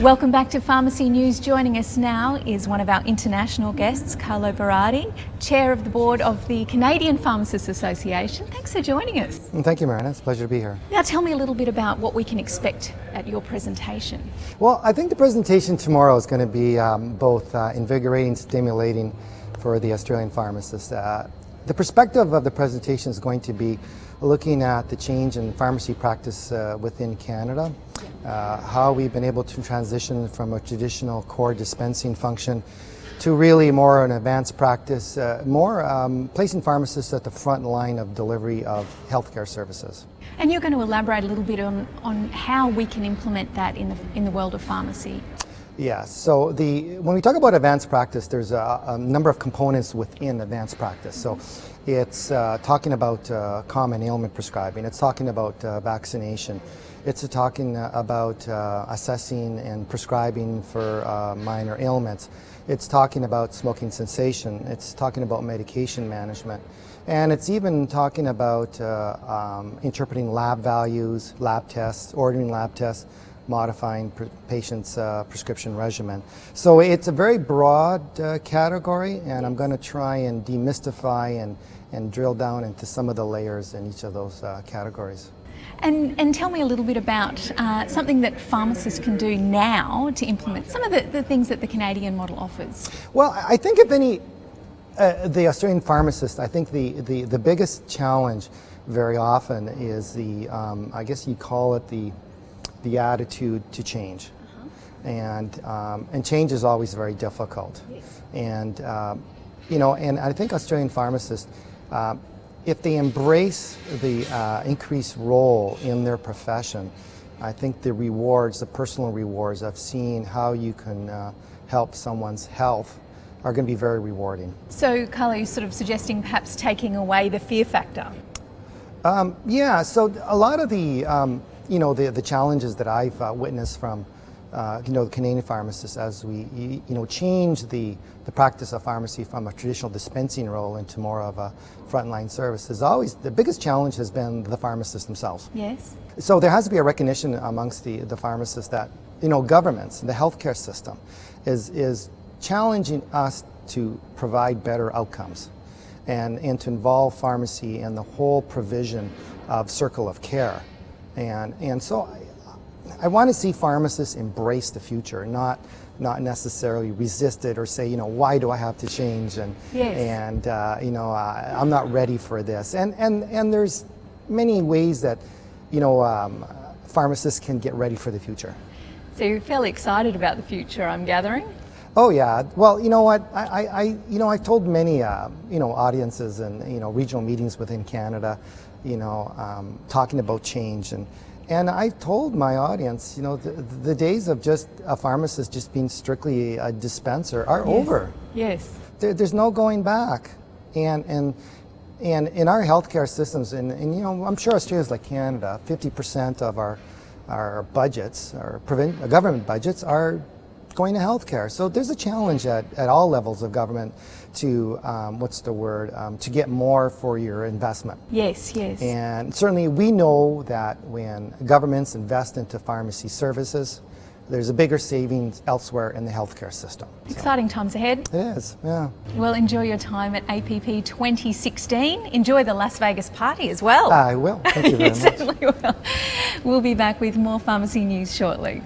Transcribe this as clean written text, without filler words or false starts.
Welcome back to Pharmacy News. Joining us now is one of our international guests, Carlo Berardi, Chair of the Board of the Canadian Pharmacists Association. Thanks for joining us. Thank you, Marina. It's a pleasure to be here. Now tell me a little bit about what we can expect at your presentation. Well, I think the presentation tomorrow is going to be both invigorating, stimulating for the Australian pharmacists. The perspective of the presentation is going to be looking at the change in pharmacy practice within Canada, how we've been able to transition from a traditional core dispensing function to really more an advanced practice, more placing pharmacists at the front line of delivery of healthcare services. And you're going to elaborate a little bit on how we can implement that in the world of pharmacy. Yeah, so when we talk about advanced practice, there's a number of components within advanced practice. So it's talking about common ailment prescribing, it's talking about vaccination, it's talking about assessing and prescribing for minor ailments, it's talking about smoking cessation, it's talking about medication management, and it's even talking about interpreting lab values, lab tests, ordering lab tests, modifying patients' prescription regimen. So it's a very broad category, and I'm going to try and demystify and drill down into some of the layers in each of those categories. And tell me a little bit about something that pharmacists can do now to implement some of the things that the Canadian model offers. Well, I think if any, the Australian pharmacist, I think the biggest challenge very often is the, I guess you call it the attitude to change, and change is always very difficult. Yes. And and I think Australian pharmacists, if they embrace the increased role in their profession, I think the rewards, the personal rewards of seeing how you can help someone's health are going to be very rewarding. So, Carlo, you're sort of suggesting perhaps taking away the fear factor. Yeah. So a lot of the challenges that I've witnessed from the Canadian pharmacists as we change the practice of pharmacy from a traditional dispensing role into more of a frontline service is always the biggest challenge has been the pharmacists themselves. Yes. So there has to be a recognition amongst the pharmacists that governments, the healthcare system, is challenging us to provide better outcomes and to involve pharmacy in the whole provision of circle of care. And so I want to see pharmacists embrace the future, not necessarily resist it or say, why do I have to change, and yes. and I'm not ready for this. And there's many ways that pharmacists can get ready for the future. So you're fairly excited about the future, I'm gathering. Oh yeah. Well, you know what? I've told many audiences and regional meetings within Canada, talking about change, and I've told my audience, the days of just a pharmacist just being strictly a dispenser are over. Yes. There's no going back, and in our healthcare systems, and I'm sure Australia's like Canada, 50% of our budgets, our government budgets, are going to healthcare. So there's a challenge at all levels of government to, to get more for your investment. Yes, yes. And certainly we know that when governments invest into pharmacy services, there's a bigger savings elsewhere in the healthcare system. Exciting times ahead. It is, yeah. Well, enjoy your time at APP 2016. Enjoy the Las Vegas party as well. I will. Thank you very You much. certainly will. We'll be back with more pharmacy news shortly.